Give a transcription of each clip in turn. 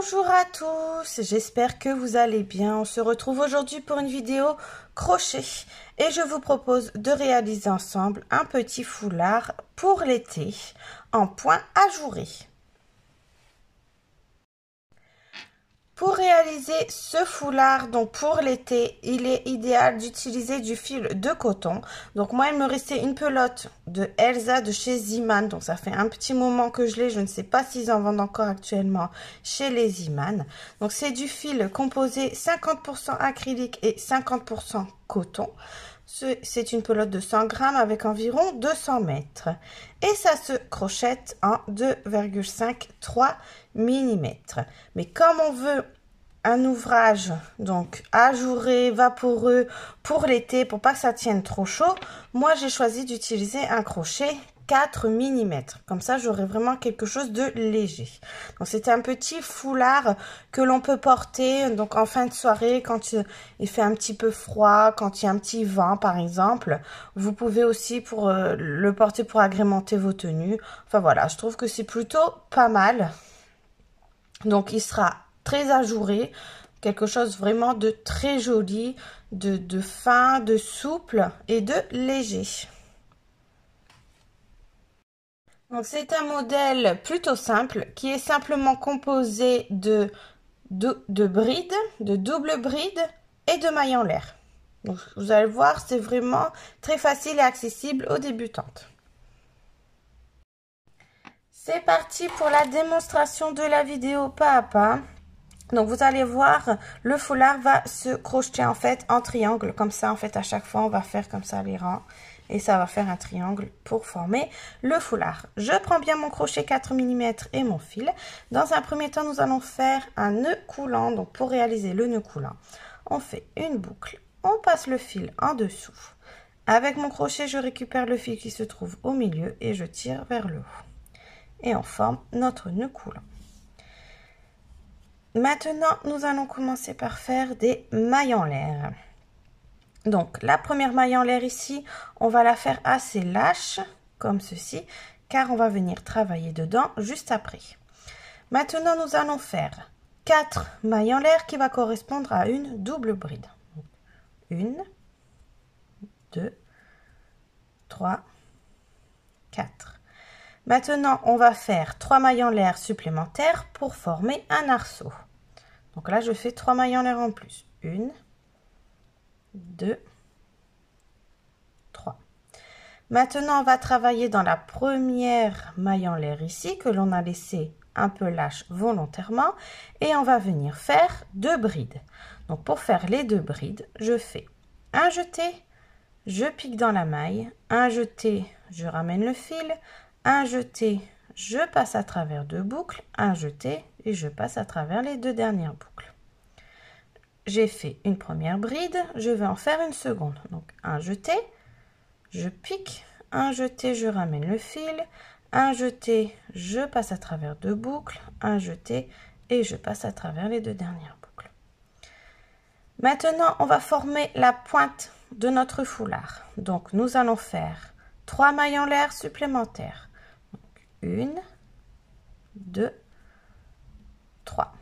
Bonjour à tous, j'espère que vous allez bien. On se retrouve aujourd'hui pour une vidéo crochet et je vous propose de réaliser ensemble un petit foulard pour l'été en point ajouré. Pour réaliser ce foulard, donc pour l'été, il est idéal d'utiliser du fil de coton. Donc moi, il me restait une pelote de Elsa de chez Ziman. Donc ça fait un petit moment que je l'ai. Je ne sais pas s'ils en vendent encore actuellement chez les Ziman. Donc c'est du fil composé 50% acrylique et 50% coton. C'est une pelote de 100 grammes avec environ 200 mètres. Et ça se crochette en 2,5-3 mm. Mais comme on veut un ouvrage donc ajouré, vaporeux pour l'été, pour pas que ça tienne trop chaud, moi j'ai choisi d'utiliser un crochet 4 mm. Comme ça, j'aurai vraiment quelque chose de léger. Donc, c'est un petit foulard que l'on peut porter donc en fin de soirée quand il fait un petit peu froid, quand il y a un petit vent, par exemple. Vous pouvez aussi le porter pour agrémenter vos tenues. Enfin, voilà, je trouve que c'est plutôt pas mal. Donc, il sera très ajouré. Quelque chose vraiment de très joli, de fin, de souple et de léger. Donc c'est un modèle plutôt simple qui est simplement composé de brides, de double bride et de mailles en l'air. Donc vous allez voir, c'est vraiment très facile et accessible aux débutantes. C'est parti pour la démonstration de la vidéo pas à pas. Donc vous allez voir, le foulard va se crocheter en fait en triangle. Comme ça en fait à chaque fois on va faire comme ça les rangs. Et ça va faire un triangle pour former le foulard. Je prends bien mon crochet 4 mm et mon fil. Dans un premier temps, nous allons faire un nœud coulant. Donc pour réaliser le nœud coulant, on fait une boucle. On passe le fil en dessous. Avec mon crochet, je récupère le fil qui se trouve au milieu et je tire vers le haut. Et on forme notre nœud coulant. Maintenant, nous allons commencer par faire des mailles en l'air. Donc, la première maille en l'air ici, on va la faire assez lâche, comme ceci, car on va venir travailler dedans juste après. Maintenant, nous allons faire 4 mailles en l'air qui va correspondre à une double bride. 1, 2, 3, 4. Maintenant, on va faire 3 mailles en l'air supplémentaires pour former un arceau. Donc là, je fais 3 mailles en l'air en plus. 1, 2, 3. Maintenant, on va travailler dans la première maille en l'air ici, que l'on a laissé un peu lâche volontairement. Et on va venir faire 2 brides. Donc, pour faire les 2 brides, je fais un jeté, je pique dans la maille, un jeté, je ramène le fil, un jeté, je passe à travers 2 boucles, un jeté et je passe à travers les 2 dernières boucles. J'ai fait une première bride, je vais en faire une seconde. Donc, un jeté, je pique, un jeté, je ramène le fil, un jeté, je passe à travers 2 boucles, un jeté et je passe à travers les 2 dernières boucles. Maintenant, on va former la pointe de notre foulard. Donc, nous allons faire 3 mailles en l'air supplémentaires. 1, 2, 3.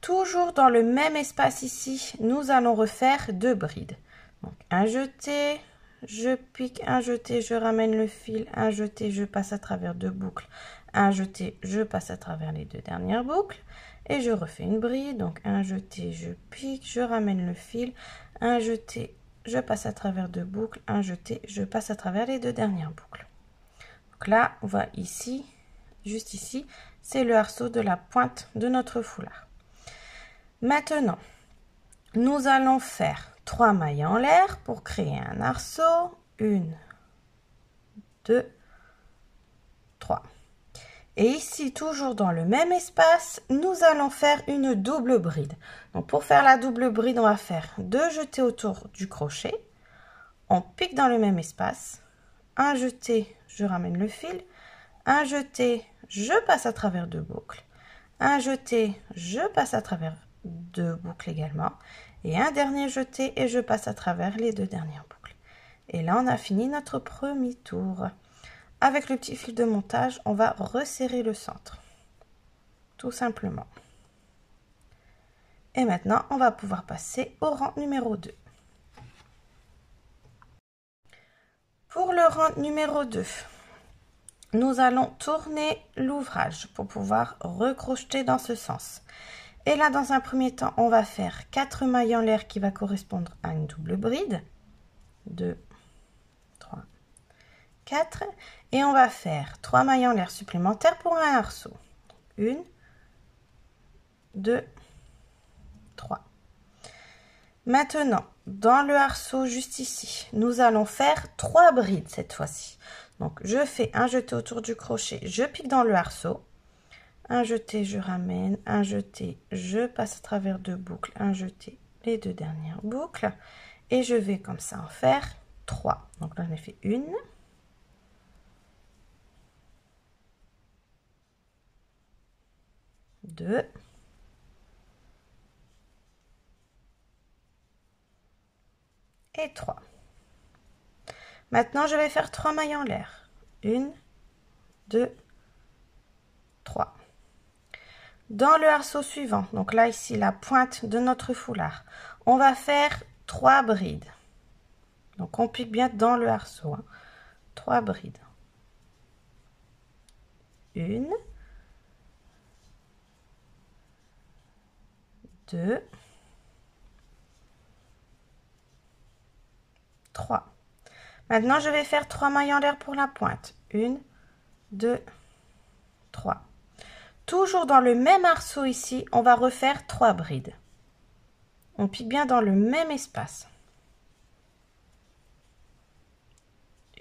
Toujours dans le même espace ici, nous allons refaire 2 brides. Donc, un jeté, je pique, un jeté, je ramène le fil, un jeté, je passe à travers 2 boucles, un jeté, je passe à travers les 2 dernières boucles et je refais une bride. Donc, un jeté, je pique, je ramène le fil, un jeté, je passe à travers 2 boucles, un jeté, je passe à travers les 2 dernières boucles. Donc là, on voit ici, juste ici, c'est le arceau de la pointe de notre foulard. Maintenant, nous allons faire 3 mailles en l'air pour créer un arceau. 1, 2, 3. Et ici, toujours dans le même espace, nous allons faire une double bride. Donc, pour faire la double bride, on va faire 2 jetés autour du crochet. On pique dans le même espace. Un jeté, je ramène le fil. Un jeté, je passe à travers 2 boucles. Un jeté, je passe à travers 2 boucles également. Et un dernier jeté et je passe à travers les 2 dernières boucles. Et là, on a fini notre premier tour. Avec le petit fil de montage, on va resserrer le centre. Tout simplement. Et maintenant, on va pouvoir passer au rang numéro 2. Pour le rang numéro 2, nous allons tourner l'ouvrage pour pouvoir recrocheter dans ce sens. Et là, dans un premier temps, on va faire 4 mailles en l'air qui va correspondre à une double bride. 2, 3, 4. Et on va faire 3 mailles en l'air supplémentaires pour un arceau. 1, 2, 3. Maintenant, dans le arceau juste ici, nous allons faire 3 brides cette fois-ci. Donc, je fais un jeté autour du crochet, je pique dans le arceau. Un jeté, je ramène, un jeté, je passe à travers 2 boucles, un jeté, les 2 dernières boucles. Et je vais comme ça en faire 3. Donc là, j'en ai fait 1. 2. Et 3. Maintenant, je vais faire 3 mailles en l'air. 1, 2, 3. Dans le arceau suivant, donc là ici la pointe de notre foulard, on va faire 3 brides. Donc on pique bien dans le arceau, hein. 3 brides. 1, 2, 3. Maintenant je vais faire 3 mailles en l'air pour la pointe. 1, 2, 3. Toujours dans le même arceau ici, on va refaire 3 brides. On pique bien dans le même espace.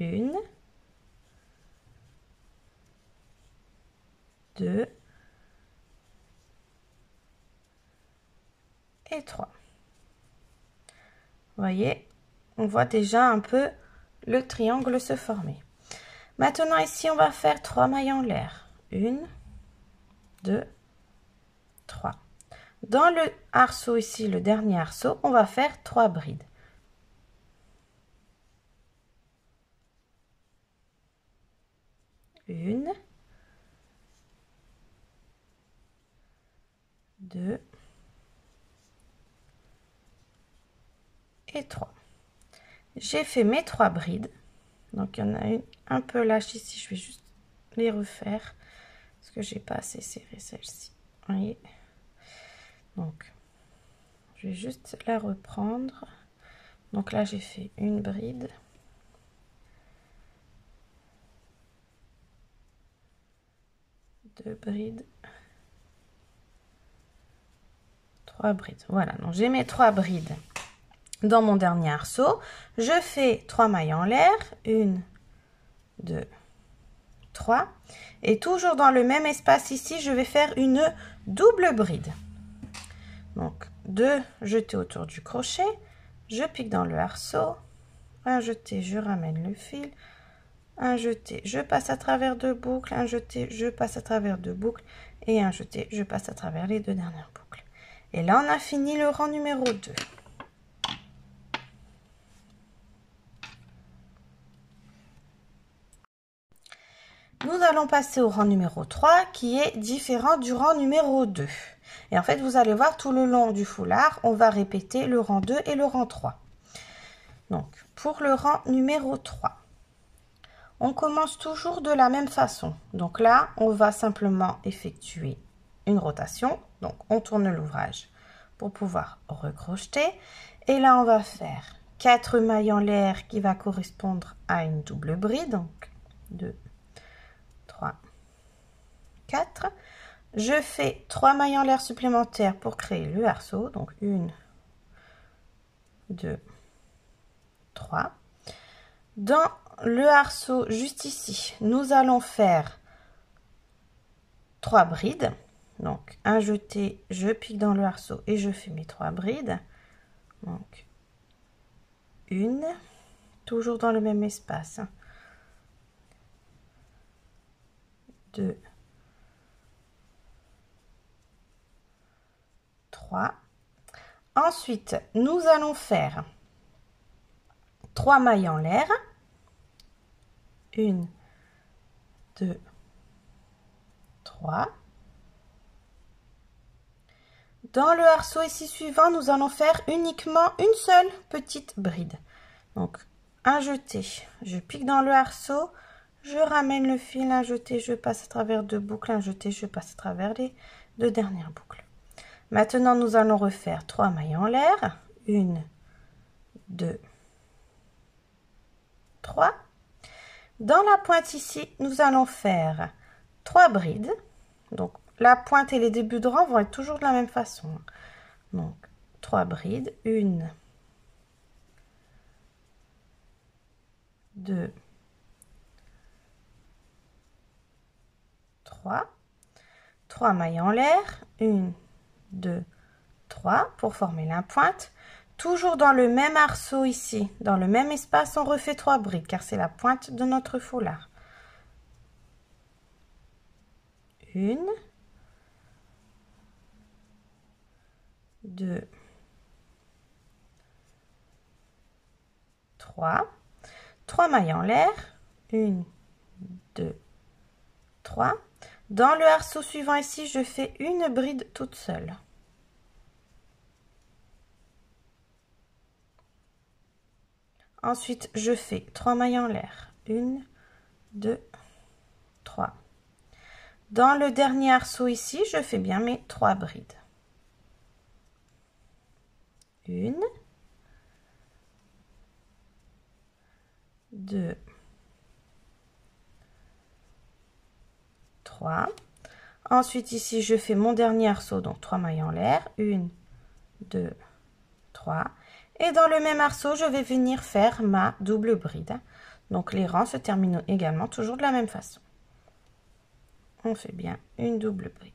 1, 2 et 3. Vous voyez, on voit déjà un peu le triangle se former. Maintenant ici, on va faire 3 mailles en l'air. 1, 2, 3. Dans le arceau ici, le dernier arceau, on va faire 3 brides. 1, 2 et 3. J'ai fait mes 3 brides. Donc, il y en a une un peu lâche ici. Je vais juste les refaire parce que j'ai pas assez serré celle-ci. Vous voyez? Donc, je vais juste la reprendre. Donc là, j'ai fait une bride. Deux brides. 3 brides. Voilà, donc j'ai mes 3 brides dans mon dernier arceau. Je fais 3 mailles en l'air. 1, 2, 3. Et toujours dans le même espace ici, je vais faire une double bride. Donc, 2 jetés autour du crochet. Je pique dans le arceau. Un jeté, je ramène le fil. Un jeté, je passe à travers 2 boucles. Un jeté, je passe à travers 2 boucles. Et un jeté, je passe à travers les 2 dernières boucles. Et là, on a fini le rang numéro 2. Nous allons passer au rang numéro 3 qui est différent du rang numéro 2. Et en fait, vous allez voir tout le long du foulard, on va répéter le rang 2 et le rang 3. Donc, pour le rang numéro 3, on commence toujours de la même façon. Donc là, on va simplement effectuer une rotation. Donc, on tourne l'ouvrage pour pouvoir recrocheter. Et là, on va faire 4 mailles en l'air qui va correspondre à une double bride. Donc, 2, 3, 4. Je fais 3 mailles en l'air supplémentaires pour créer le arceau. Donc, 1, 2, 3. Dans le arceau juste ici, nous allons faire 3 brides. Donc, un jeté, je pique dans le arceau et je fais mes 3 brides. Donc, une, toujours dans le même espace. 2, 3. Ensuite, nous allons faire 3 mailles en l'air. 1, 2, 3. Dans le arceau ici suivant, nous allons faire uniquement une seule petite bride. Donc, un jeté, je pique dans le arceau, je ramène le fil, un jeté, je passe à travers deux boucles, un jeté, je passe à travers les deux dernières boucles. Maintenant, nous allons refaire 3 mailles en l'air. 1, 2, 3. Dans la pointe ici, nous allons faire 3 brides. Donc, la pointe et les débuts de rang vont être toujours de la même façon. Donc, 3 brides. 1, 2, 3. 3 mailles en l'air. 1, 2, 3 pour former la pointe. Toujours dans le même arceau ici, dans le même espace, on refait 3 brides car c'est la pointe de notre foulard. 1, 2, 3. 3 mailles en l'air. 1, 2, 3. Dans le arceau suivant ici, je fais une bride toute seule. Ensuite, je fais 3 mailles en l'air. 1, 2, 3. Dans le dernier arceau ici, je fais bien mes 3 brides. 1, 2, 3. Ensuite, ici, je fais mon dernier arceau, donc 3 mailles en l'air. 1, 2, 3. Et dans le même arceau, je vais venir faire ma double bride. Donc, les rangs se terminent également toujours de la même façon. On fait bien une double bride.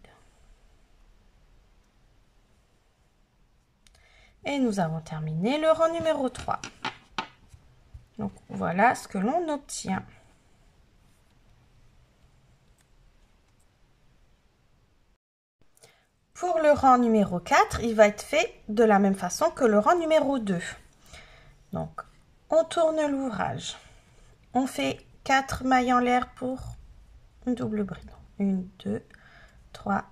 Et nous avons terminé le rang numéro 3. Donc, voilà ce que l'on obtient. Pour le rang numéro 4, il va être fait de la même façon que le rang numéro 2. Donc, on tourne l'ouvrage. On fait 4 mailles en l'air pour une double bride. 1, 2, 3,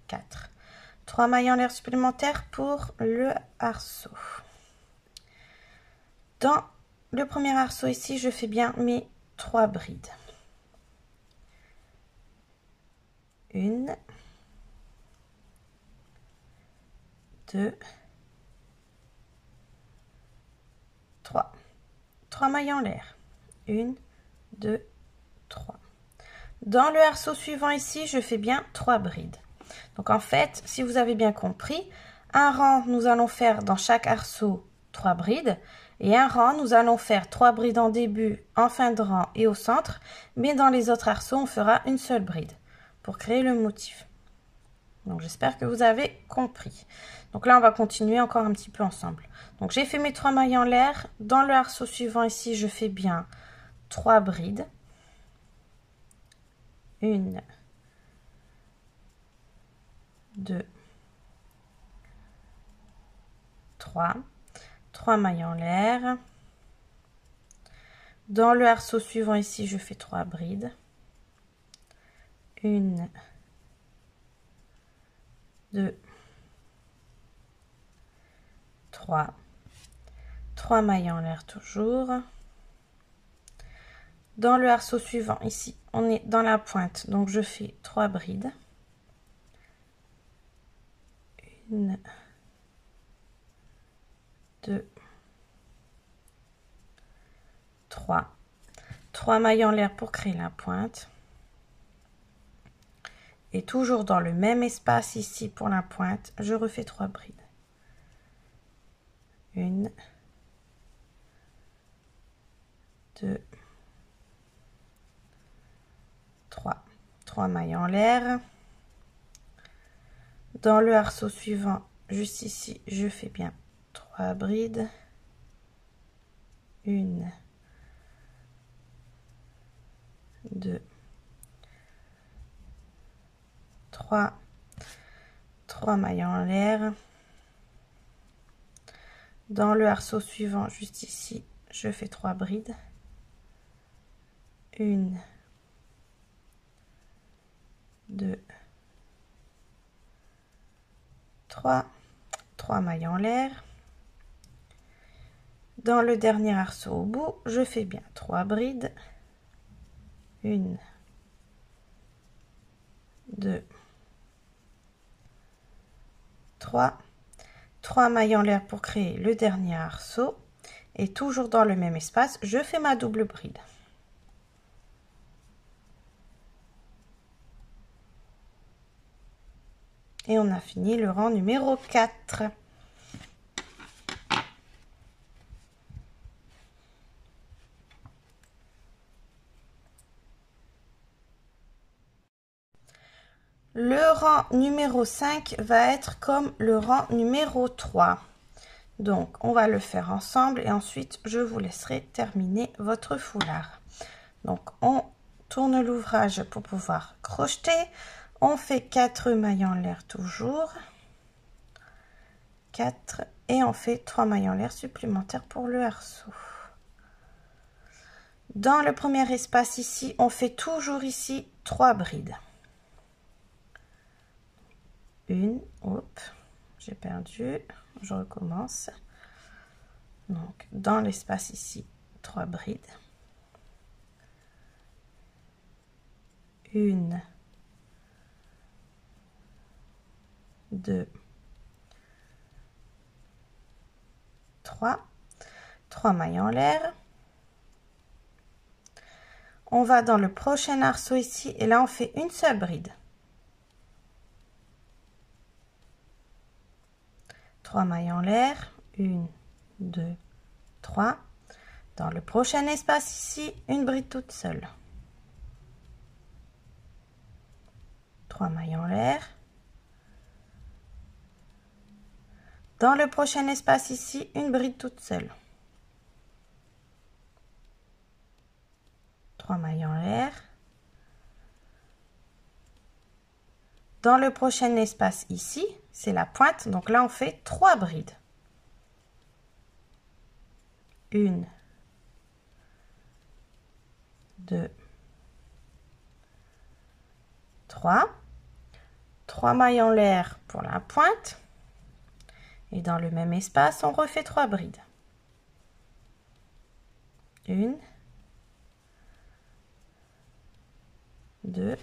4. 3 mailles en l'air supplémentaires pour le arceau. Dans le premier arceau ici, je fais bien mes 3 brides. 1, 2, 3. 3 mailles en l'air. 1, 2, 3. Dans le arceau suivant ici, je fais bien 3 brides. Donc en fait, si vous avez bien compris, un rang, nous allons faire dans chaque arceau 3 brides. Et un rang, nous allons faire 3 brides en début, en fin de rang et au centre. Mais dans les autres arceaux, on fera une seule bride pour créer le motif. Donc j'espère que vous avez compris. Donc là, on va continuer encore un petit peu ensemble. Donc j'ai fait mes 3 mailles en l'air. Dans le arceau suivant ici, je fais bien 3 brides. 1, 2, 3. 3 mailles en l'air. Dans le arceau suivant ici, je fais 3 brides. 1, 2, 3. 3 mailles en l'air toujours. Dans le arceau suivant ici, on est dans la pointe, donc je fais 3 brides. 1, 2, 3. 3 mailles en l'air pour créer la pointe. Et toujours dans le même espace ici pour la pointe, je refais 3 brides. 1, 2, 3. 3 mailles en l'air. Dans le arceau suivant, juste ici, je fais bien 3 brides. 1, 2, 3. 3 mailles en l'air. Dans le arceau suivant, juste ici, je fais 3 brides. 1, 2, 3 mailles en l'air. Dans le dernier arceau au bout, je fais bien 3 brides. 1, 2, 3. 3 mailles en l'air pour créer le dernier arceau. Et toujours dans le même espace, je fais ma double bride. Et on a fini le rang numéro 4. Le rang numéro 5 va être comme le rang numéro 3. Donc, on va le faire ensemble et ensuite, je vous laisserai terminer votre foulard. Donc, on tourne l'ouvrage pour pouvoir crocheter. On fait 4 mailles en l'air toujours. 4 et on fait 3 mailles en l'air supplémentaires pour le arceau. Dans le premier espace ici, on fait toujours ici 3 brides. Une, hop, j'ai perdu, je recommence. Donc, dans l'espace ici, 3 brides. Une, 2, 3. 3 mailles en l'air. On va dans le prochain arceau ici et là, on fait une seule bride. 3 mailles en l'air, 1, 2, 3. Dans le prochain espace ici, une bride toute seule. 3 mailles en l'air. Dans le prochain espace ici, une bride toute seule. 3 mailles en l'air. Dans le prochain espace ici, c'est la pointe, donc là on fait 3 brides. 1, 2, 3. 3 mailles en l'air pour la pointe. Et dans le même espace, on refait 3 brides. 1, 2,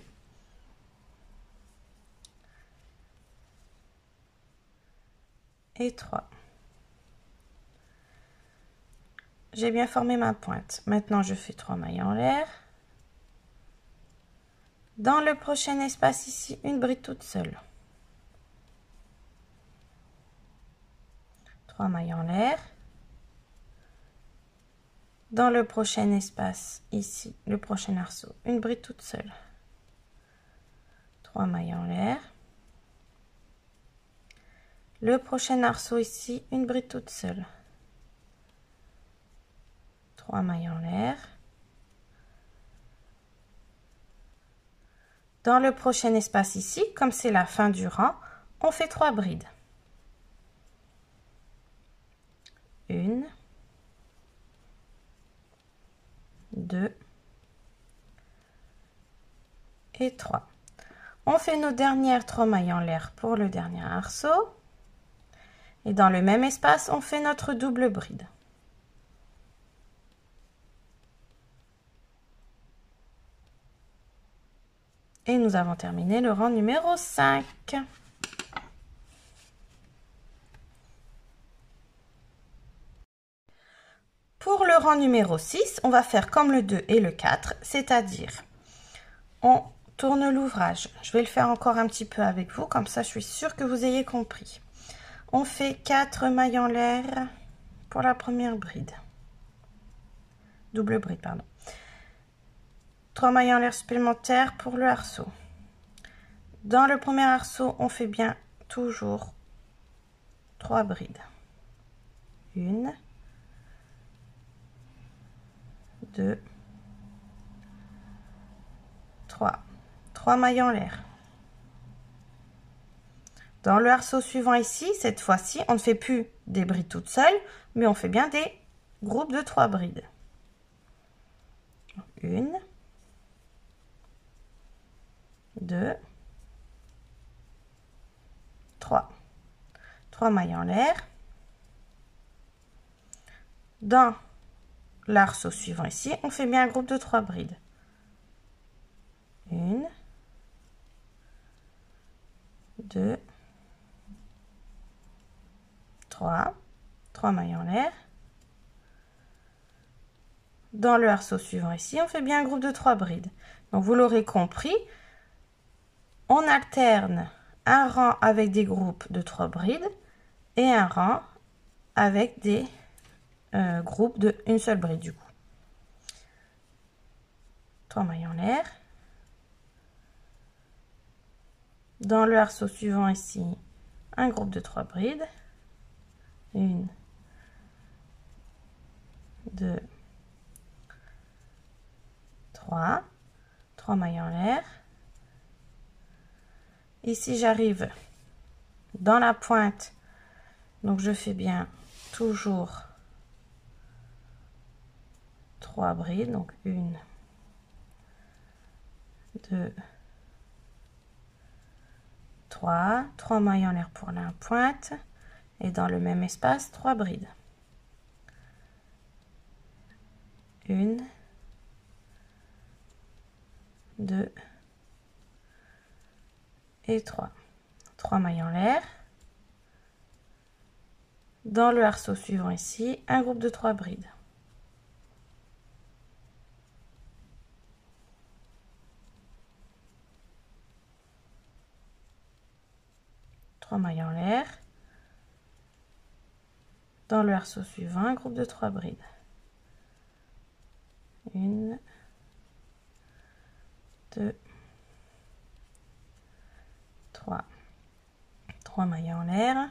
3. J'ai bien formé ma pointe. Maintenant, je fais 3 mailles en l'air. Dans le prochain espace ici, une bride toute seule. 3 mailles en l'air. Dans le prochain espace ici, le prochain arceau, une bride toute seule. 3 mailles en l'air. Le prochain arceau ici, une bride toute seule. 3 mailles en l'air. Dans le prochain espace ici, comme c'est la fin du rang, on fait 3 brides. 1, 2 et 3. On fait nos dernières 3 mailles en l'air pour le dernier arceau. Et dans le même espace, on fait notre double bride. Et nous avons terminé le rang numéro 5. Pour le rang numéro 6, on va faire comme le 2 et le 4, c'est-à-dire on tourne l'ouvrage. Je vais le faire encore un petit peu avec vous, comme ça je suis sûre que vous ayez compris. On fait 4 mailles en l'air pour la première bride. Double bride, pardon. 3 mailles en l'air supplémentaires pour le arceau. Dans le premier arceau, on fait bien toujours 3 brides. 1, 2, 3. 3 mailles en l'air. Dans le arceau suivant ici, cette fois-ci, on ne fait plus des brides toutes seules, mais on fait bien des groupes de 3 brides. 1, 2, 3. 3 mailles en l'air. Dans l'arceau suivant ici, on fait bien un groupe de 3 brides. 1, 2, 3 mailles en l'air. Dans le arceau suivant ici, on fait bien un groupe de 3 brides. Donc vous l'aurez compris, on alterne un rang avec des groupes de 3 brides et un rang avec des groupes de une seule bride du coup. 3 mailles en l'air. Dans le arceau suivant ici, un groupe de 3 brides. 1, 2, 3 mailles en l'air. Ici j'arrive dans la pointe, donc je fais bien toujours 3 brides, donc 1, 2, 3 mailles en l'air pour la pointe et dans le même espace 3 brides. 1, 2 et 3 mailles en l'air. Dans le arceau suivant ici, un groupe de 3 brides. 3 mailles en l'air. Dans le arceau suivant, un groupe de 3 brides. 1, 2, 3 mailles en l'air.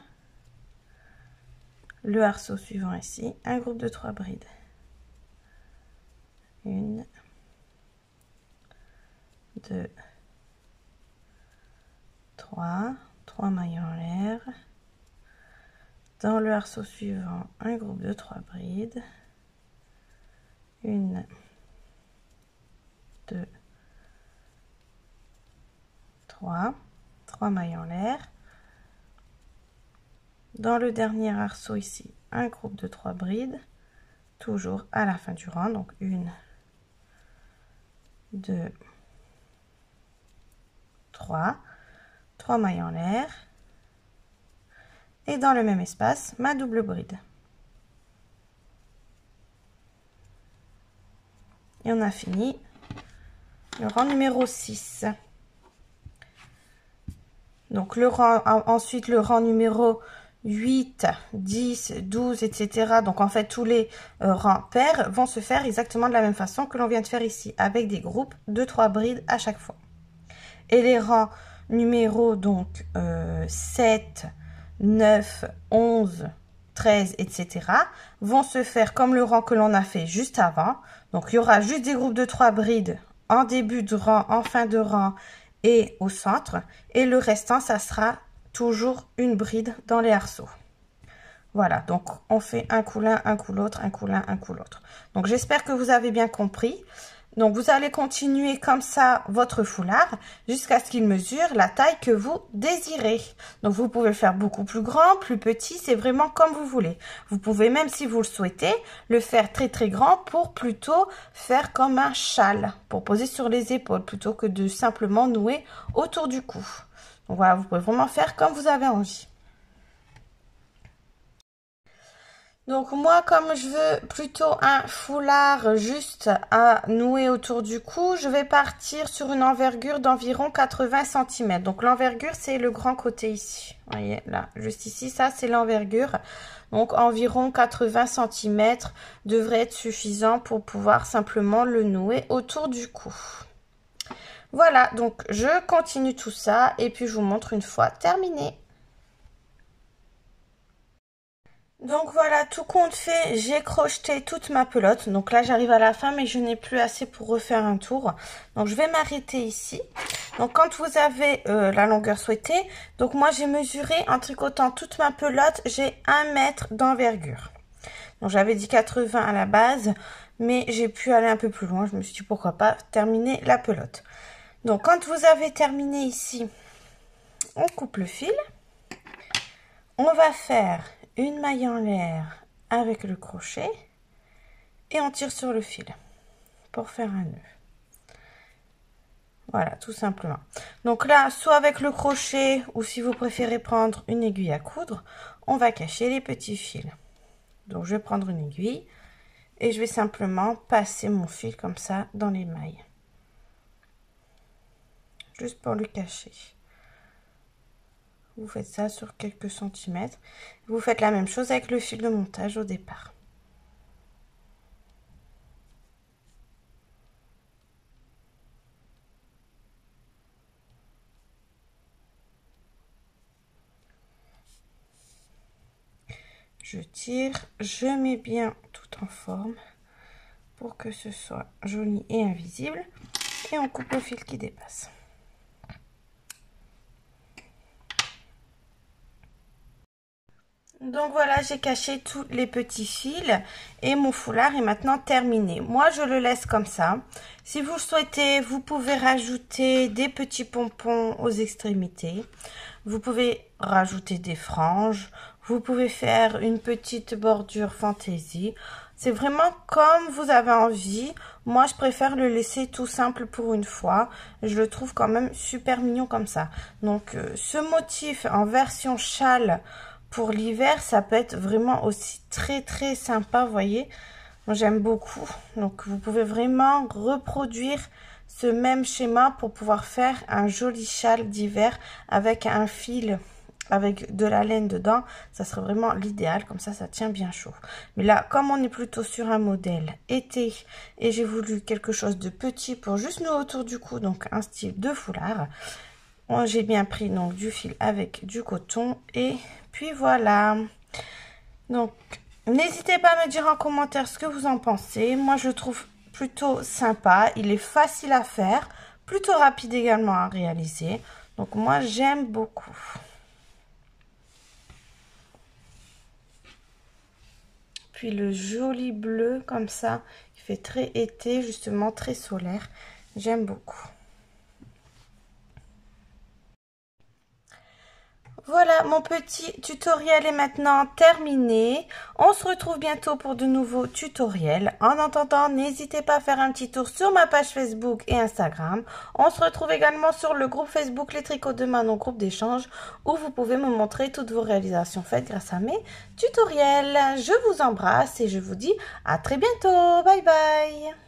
Le arceau suivant ici, un groupe de 3 brides. 1, 2, 3 mailles en l'air. Dans le arceau suivant, un groupe de 3 brides. 1, 2, 3 mailles en l'air. Dans le dernier arceau ici, un groupe de 3 brides, toujours à la fin du rang, donc 1, 2, 3 mailles en l'air. Et dans le même espace, ma double bride. Et on a fini le rang numéro 6. Donc ensuite le rang numéro 8, 10, 12, etc. Donc en fait tous les rangs pairs vont se faire exactement de la même façon que l'on vient de faire ici, avec des groupes de 3 brides à chaque fois. Et les rangs numéro donc 7, 9, 11, 13, etc. vont se faire comme le rang que l'on a fait juste avant. Donc il y aura juste des groupes de 3 brides en début de rang, en fin de rang et au centre. Et le restant, ça sera toujours une bride dans les arceaux. Voilà, donc on fait un coup l'un, un coup l'autre, un coup l'un, un coup l'autre. Donc j'espère que vous avez bien compris. Donc vous allez continuer comme ça votre foulard jusqu'à ce qu'il mesure la taille que vous désirez. Donc vous pouvez le faire beaucoup plus grand, plus petit, c'est vraiment comme vous voulez. Vous pouvez même, si vous le souhaitez, le faire très très grand pour plutôt faire comme un châle, pour poser sur les épaules plutôt que de simplement nouer autour du cou. Donc voilà, vous pouvez vraiment faire comme vous avez envie. Donc moi, comme je veux plutôt un foulard juste à nouer autour du cou, je vais partir sur une envergure d'environ 80 cm. Donc l'envergure, c'est le grand côté ici. Vous voyez, là, juste ici, ça c'est l'envergure. Donc environ 80 cm devrait être suffisant pour pouvoir simplement le nouer autour du cou. Voilà, donc je continue tout ça et puis je vous montre une fois terminé. Donc voilà, tout compte fait, j'ai crocheté toute ma pelote. Donc là, j'arrive à la fin, mais je n'ai plus assez pour refaire un tour. Donc je vais m'arrêter ici. Donc quand vous avez la longueur souhaitée, donc moi j'ai mesuré en tricotant toute ma pelote, j'ai 1 mètre d'envergure. Donc j'avais dit 80 à la base, mais j'ai pu aller un peu plus loin. Je me suis dit pourquoi pas terminer la pelote. Donc quand vous avez terminé ici, on coupe le fil. On va faire une maille en l'air avec le crochet et on tire sur le fil pour faire un nœud. Voilà, tout simplement. Donc là, soit avec le crochet ou si vous préférez prendre une aiguille à coudre, on va cacher les petits fils. Donc je vais prendre une aiguille et je vais simplement passer mon fil comme ça dans les mailles. Juste pour le cacher. Vous faites ça sur quelques centimètres. Vous faites la même chose avec le fil de montage au départ. Je tire, je mets bien tout en forme pour que ce soit joli et invisible. Et on coupe le fil qui dépasse. Donc voilà, j'ai caché tous les petits fils et mon foulard est maintenant terminé. Moi, je le laisse comme ça. Si vous le souhaitez, vous pouvez rajouter des petits pompons aux extrémités. Vous pouvez rajouter des franges. Vous pouvez faire une petite bordure fantaisie. C'est vraiment comme vous avez envie. Moi, je préfère le laisser tout simple pour une fois. Je le trouve quand même super mignon comme ça. Donc, ce motif en version châle pour l'hiver, ça peut être vraiment aussi très sympa, vous voyez. Moi, j'aime beaucoup. Donc, vous pouvez vraiment reproduire ce même schéma pour pouvoir faire un joli châle d'hiver avec un fil, avec de la laine dedans. Ça serait vraiment l'idéal, comme ça tient bien chaud. Mais là, comme on est plutôt sur un modèle été et j'ai voulu quelque chose de petit pour juste nous autour du cou, donc un style de foulard. J'ai bien pris donc du fil avec du coton et puis voilà. Donc n'hésitez pas à me dire en commentaire ce que vous en pensez. Moi je le trouve plutôt sympa, il est facile à faire, plutôt rapide également à réaliser. Donc moi j'aime beaucoup. Puis le joli bleu comme ça, il fait très été, justement très solaire. J'aime beaucoup. Voilà, mon petit tutoriel est maintenant terminé. On se retrouve bientôt pour de nouveaux tutoriels. En attendant, n'hésitez pas à faire un petit tour sur ma page Facebook et Instagram. On se retrouve également sur le groupe Facebook Les Tricots de Manon, groupe d'échange, où vous pouvez me montrer toutes vos réalisations faites grâce à mes tutoriels. Je vous embrasse et je vous dis à très bientôt. Bye bye.